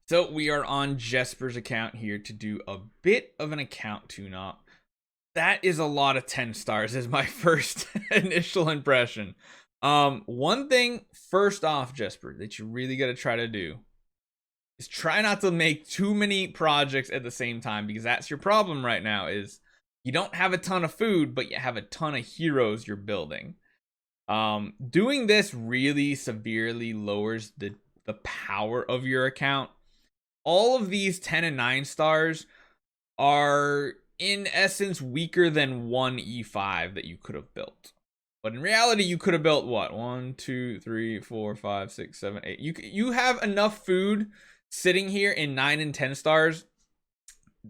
So we are on Jesper's account here to do a bit of an account tune-up. That is a lot of 10 stars is my first initial impression. One thing first off, Jesper, that you really got to try to do is try not to make too many projects at the same time, because that's your problem right now. Is you don't have a ton of food, but you have a ton of heroes you're building. Doing this really severely lowers the power of your account. All of these 10 and 9 stars are in essence weaker than one E5 that you could have built. But in reality, you could have built what? 1, 2, 3, 4, 5, 6, 7, 8. You have enough food sitting here in 9 and 10 stars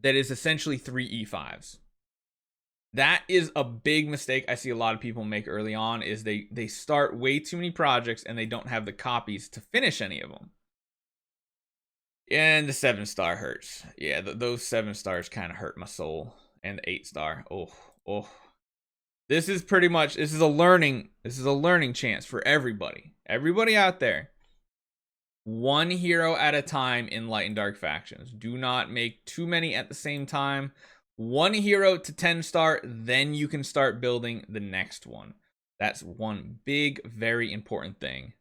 that is essentially 3 E5s. That is a big mistake I see a lot of people make early on, is they start way too many projects and they don't have the copies to finish any of them. And the 7-star hurts. Yeah, those 7 stars kind of hurt my soul. And the 8-star. Oh. This is pretty much, this is a learning chance for everybody. Everybody out there. One hero at a time in light and dark factions. Do not make too many at the same time. One hero to 10-star, then you can start building the next one. That's one big, very important thing.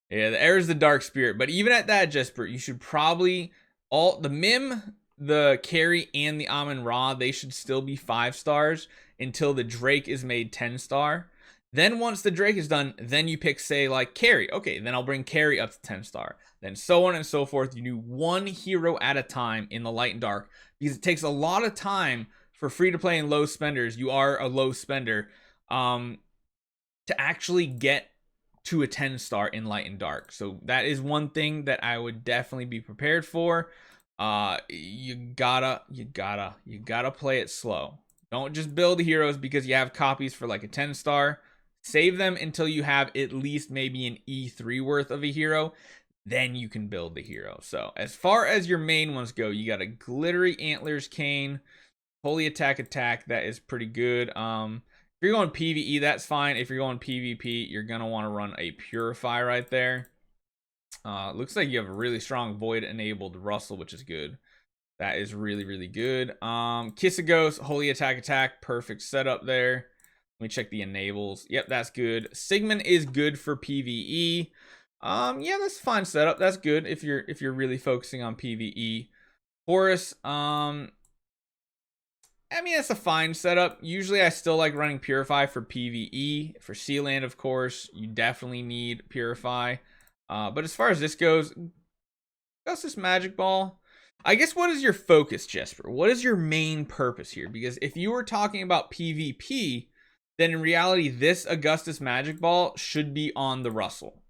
Yeah, the air is the dark spirit, but even at that, Jesper, you should probably, all the Mim, the Carry, and the Amun Ra, they should still be 5 stars until the Drake is made 10-star. Then once the Drake is done, then you pick, say, like Carry. Okay, then I'll bring Carry up to 10-star. Then so on and so forth. You do one hero at a time in the light and dark, because it takes a lot of time for free-to-play and low spenders. You are a low spender, to actually get to a 10-star in light and dark. So that is one thing that I would definitely be prepared for. You gotta play it slow. Don't just build heroes because you have copies for like a 10-star. Save them until you have at least maybe an E3 worth of a hero. Then you can build the hero. So as far as your main ones go, you got a Glittery Antlers Cane, Holy Attack, that is pretty good. If you're going PvE, that's fine. If you're going PvP, you're going to want to run a Purify right there. Looks like you have a really strong Void enabled Russell, which is good. That is really, really good. Kiss a Ghost, Holy Attack, perfect setup there. Let me check the enables. Yep, that's good. Sigmund is good for PvE. Yeah, that's a fine setup. That's good if you're really focusing on PvE. Horus, I mean, it's a fine setup. Usually I still like running Purify for PvE. For Sealand, of course, you definitely need Purify. But as far as this goes, that's this Magic Ball. I guess, what is your focus, Jesper? What is your main purpose here? Because if you were talking about PvP, then in reality, this Augustus Magic Ball should be on the Russell.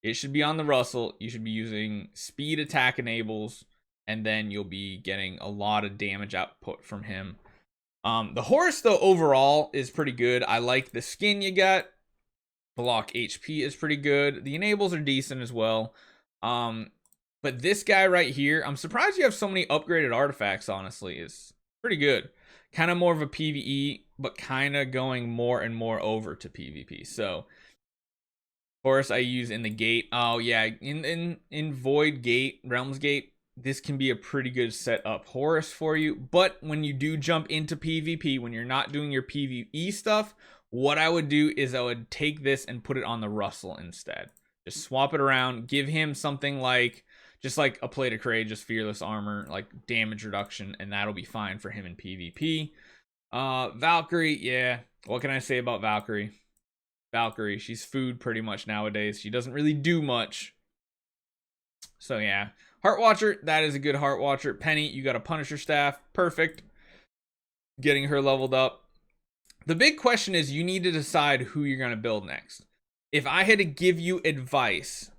It should be on the Russell. You should be using speed attack enables, and then you'll be getting a lot of damage output from him. The Horse, though, overall is pretty good. I like the skin you got. Block HP is pretty good. The enables are decent as well. But this guy right here, I'm surprised you have so many upgraded artifacts, honestly. Is pretty good. Kind of more of a PvE, but kind of going more and more over to PvP. So, Horse I use in the gate. Oh, yeah. In Void Gate, Realms Gate, this can be a pretty good setup Horus for you. But when you do jump into PvP, when you're not doing your PvE stuff, what I would do is I would take this and put it on the Russell instead. Just swap it around. Give him something like, just like a Plate of Courageous, Fearless Armor, like damage reduction, and that'll be fine for him in PvP. Valkyrie, yeah. What can I say about Valkyrie? Valkyrie, she's food pretty much nowadays. She doesn't really do much. So yeah. Heart Watcher, that is a good Heart Watcher. Penny, you got a Punisher Staff. Perfect. Getting her leveled up. The big question is you need to decide who you're going to build next. If I had to give you advice,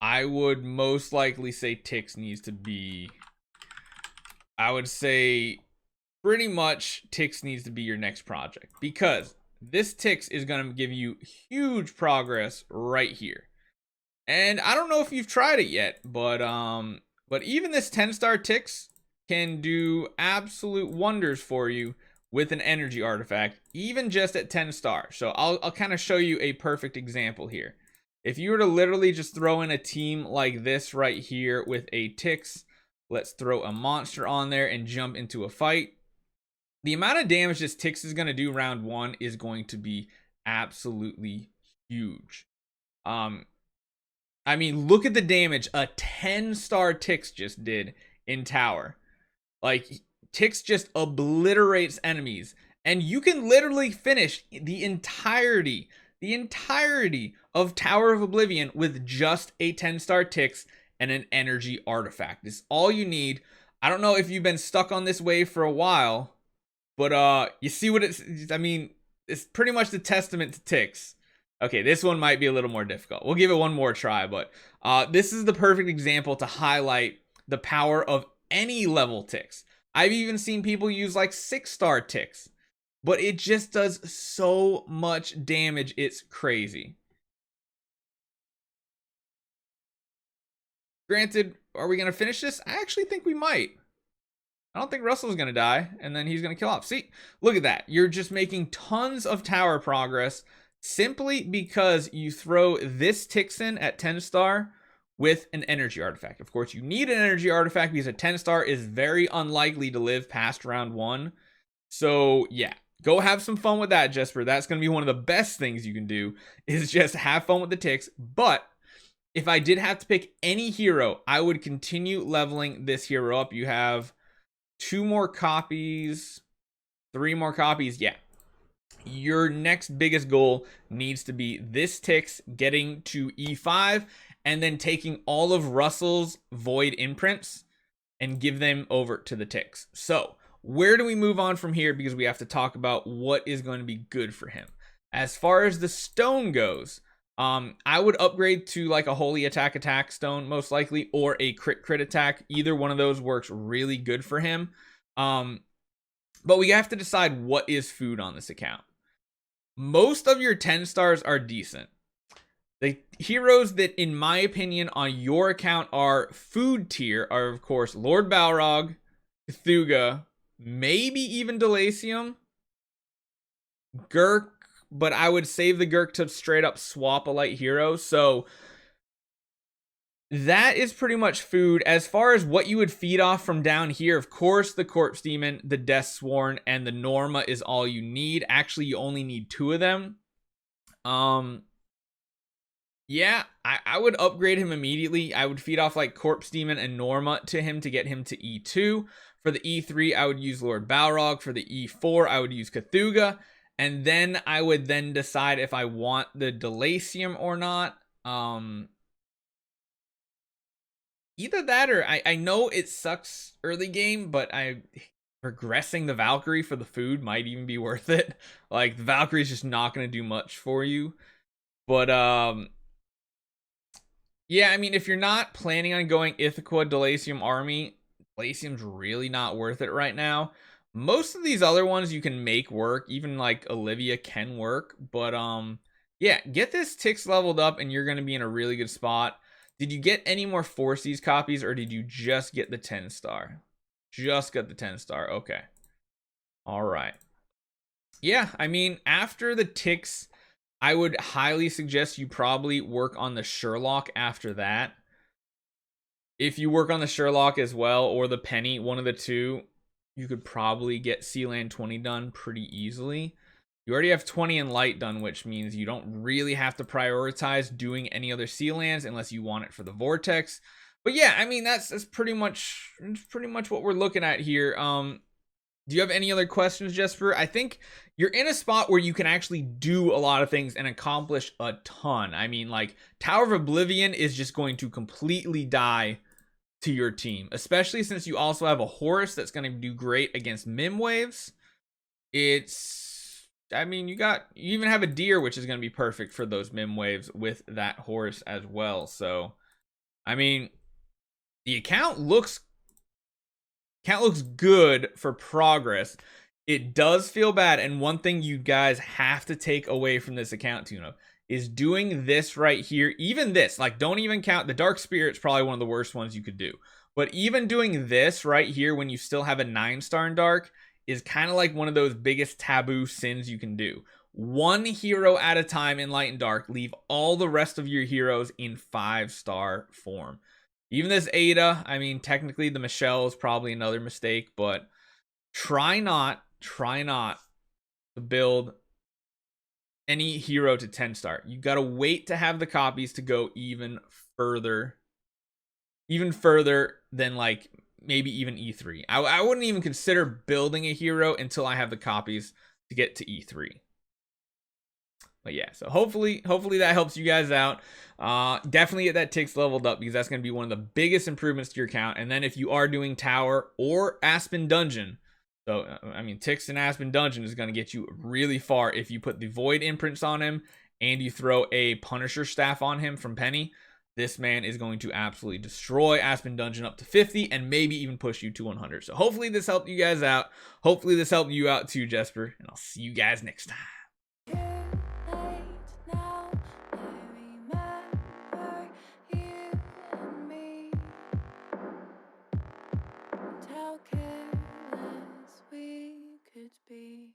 I would most likely say Tix needs to be... I would say pretty much Tix needs to be your next project. Because this Tix is going to give you huge progress right here. And I don't know if you've tried it yet, but even this 10-star Tix, can do absolute wonders for you with an energy artifact, even just at 10 stars. So I'll kind of show you a perfect example here. If you were to literally just throw in a team like this right here with a Tix, let's throw a monster on there and jump into a fight. The amount of damage this Tix is going to do round 1 is going to be absolutely huge. I mean, look at the damage a 10-star Tix just did in tower. Like, Tix just obliterates enemies, and you can literally finish the entirety of Tower of Oblivion with just a 10-star Tix and an energy artifact. It's all you need. I don't know if you've been stuck on this wave for a while, but you see what it's, I mean, it's pretty much the testament to Tix. Okay, this one might be a little more difficult. We'll give it one more try, but this is the perfect example to highlight the power of any level Tix. I've even seen people use like 6-star Tix, but it just does so much damage. It's crazy. Granted, are we going to finish this? I actually think we might. I don't think Russell's going to die, and then he's going to kill off. See, look at that. You're just making tons of tower progress simply because you throw this Tixin at 10-star with an energy artifact. Of course, you need an energy artifact because a 10-star is very unlikely to live past round 1. So, yeah, go have some fun with that, Jesper. That's going to be one of the best things you can do, is just have fun with the Tix. But if I did have to pick any hero, I would continue leveling this hero up. You have 2 more copies, 3 more copies. Yeah. Your next biggest goal needs to be this Tix getting to E5 and then taking all of Russell's void imprints and give them over to the Tix. So where do we move on from here? Because we have to talk about what is going to be good for him. As far as the stone goes, I would upgrade to like a holy attack stone most likely, or a crit attack. Either one of those works really good for him. But we have to decide what is food on this account. Most of your 10 stars are decent. The heroes that, in my opinion, on your account are food tier are, of course, Lord Balrog, Cthulhu, maybe even Delacium, Gurk, but I would save the Gurk to straight up swap a light hero. So that is pretty much food. As far as what you would feed off from down here, of course, the Corpse Demon, the Death Sworn, and the Norma is all you need. Actually, you only need 2 of them. Yeah, I would upgrade him immediately. I would feed off like Corpse Demon and Norma to him to get him to E2. For the E3, I would use Lord Balrog. For the E4, I would use Cthulhu. And then I would then decide if I want the Delacium or not. Either that or I know it sucks early game, but regressing the Valkyrie for the food might even be worth it. Like, the Valkyrie is just not going to do much for you. But, yeah, I mean, if you're not planning on going Ithaca Delacium army, Delacium's really not worth it right now. Most of these other ones you can make work. Even, like, Olivia can work. But, yeah, get this Tix leveled up and you're going to be in a really good spot. Did you get any more Force These copies, or did you just get the 10-star? Just got the 10-star. Okay. All right. Yeah, I mean, after the Tix, I would highly suggest you probably work on the Sherlock after that. If you work on the Sherlock as well, or the Penny, one of the two, you could probably get Sealand 20 done pretty easily. You already have 20 in light done, which means you don't really have to prioritize doing any other Sealands unless you want it for the Vortex. But yeah, I mean, that's pretty much what we're looking at here. Do you have any other questions, Jesper? I think you're in a spot where you can actually do a lot of things and accomplish a ton. I mean, like, Tower of Oblivion is just going to completely die to your team, especially since you also have a Horus that's going to do great against Mim waves. I mean, you even have a Deer, which is going to be perfect for those Mim waves with that Horus as well. So, I mean, the account looks good for progress. It does feel bad, and one thing you guys have to take away from this account tune-up is doing this right here. Even this, like, don't even count the Dark Spirit's probably one of the worst ones you could do. But even doing this right here when you still have a 9-star in dark is kind of like one of those biggest taboo sins you can do. One hero at a time in light and dark. Leave all the rest of your heroes in 5-star form. Even this Ada, I mean, technically the Michelle is probably another mistake, but try not to build any hero to 10-star. You got to wait to have the copies to go even further than like maybe even E3. I wouldn't even consider building a hero until I have the copies to get to E3. But yeah, so hopefully that helps you guys out. Definitely get that Tix leveled up, because that's going to be one of the biggest improvements to your account. And then if you are doing Tower or Aspen Dungeon, so I mean Tix and Aspen Dungeon is going to get you really far if you put the Void imprints on him and you throw a Punisher staff on him from Penny. This man is going to absolutely destroy Aspen Dungeon up to 50 and maybe even push you to 100. So hopefully this helped you guys out. Hopefully this helped you out too, Jesper. And I'll see you guys next time. How careless we could be.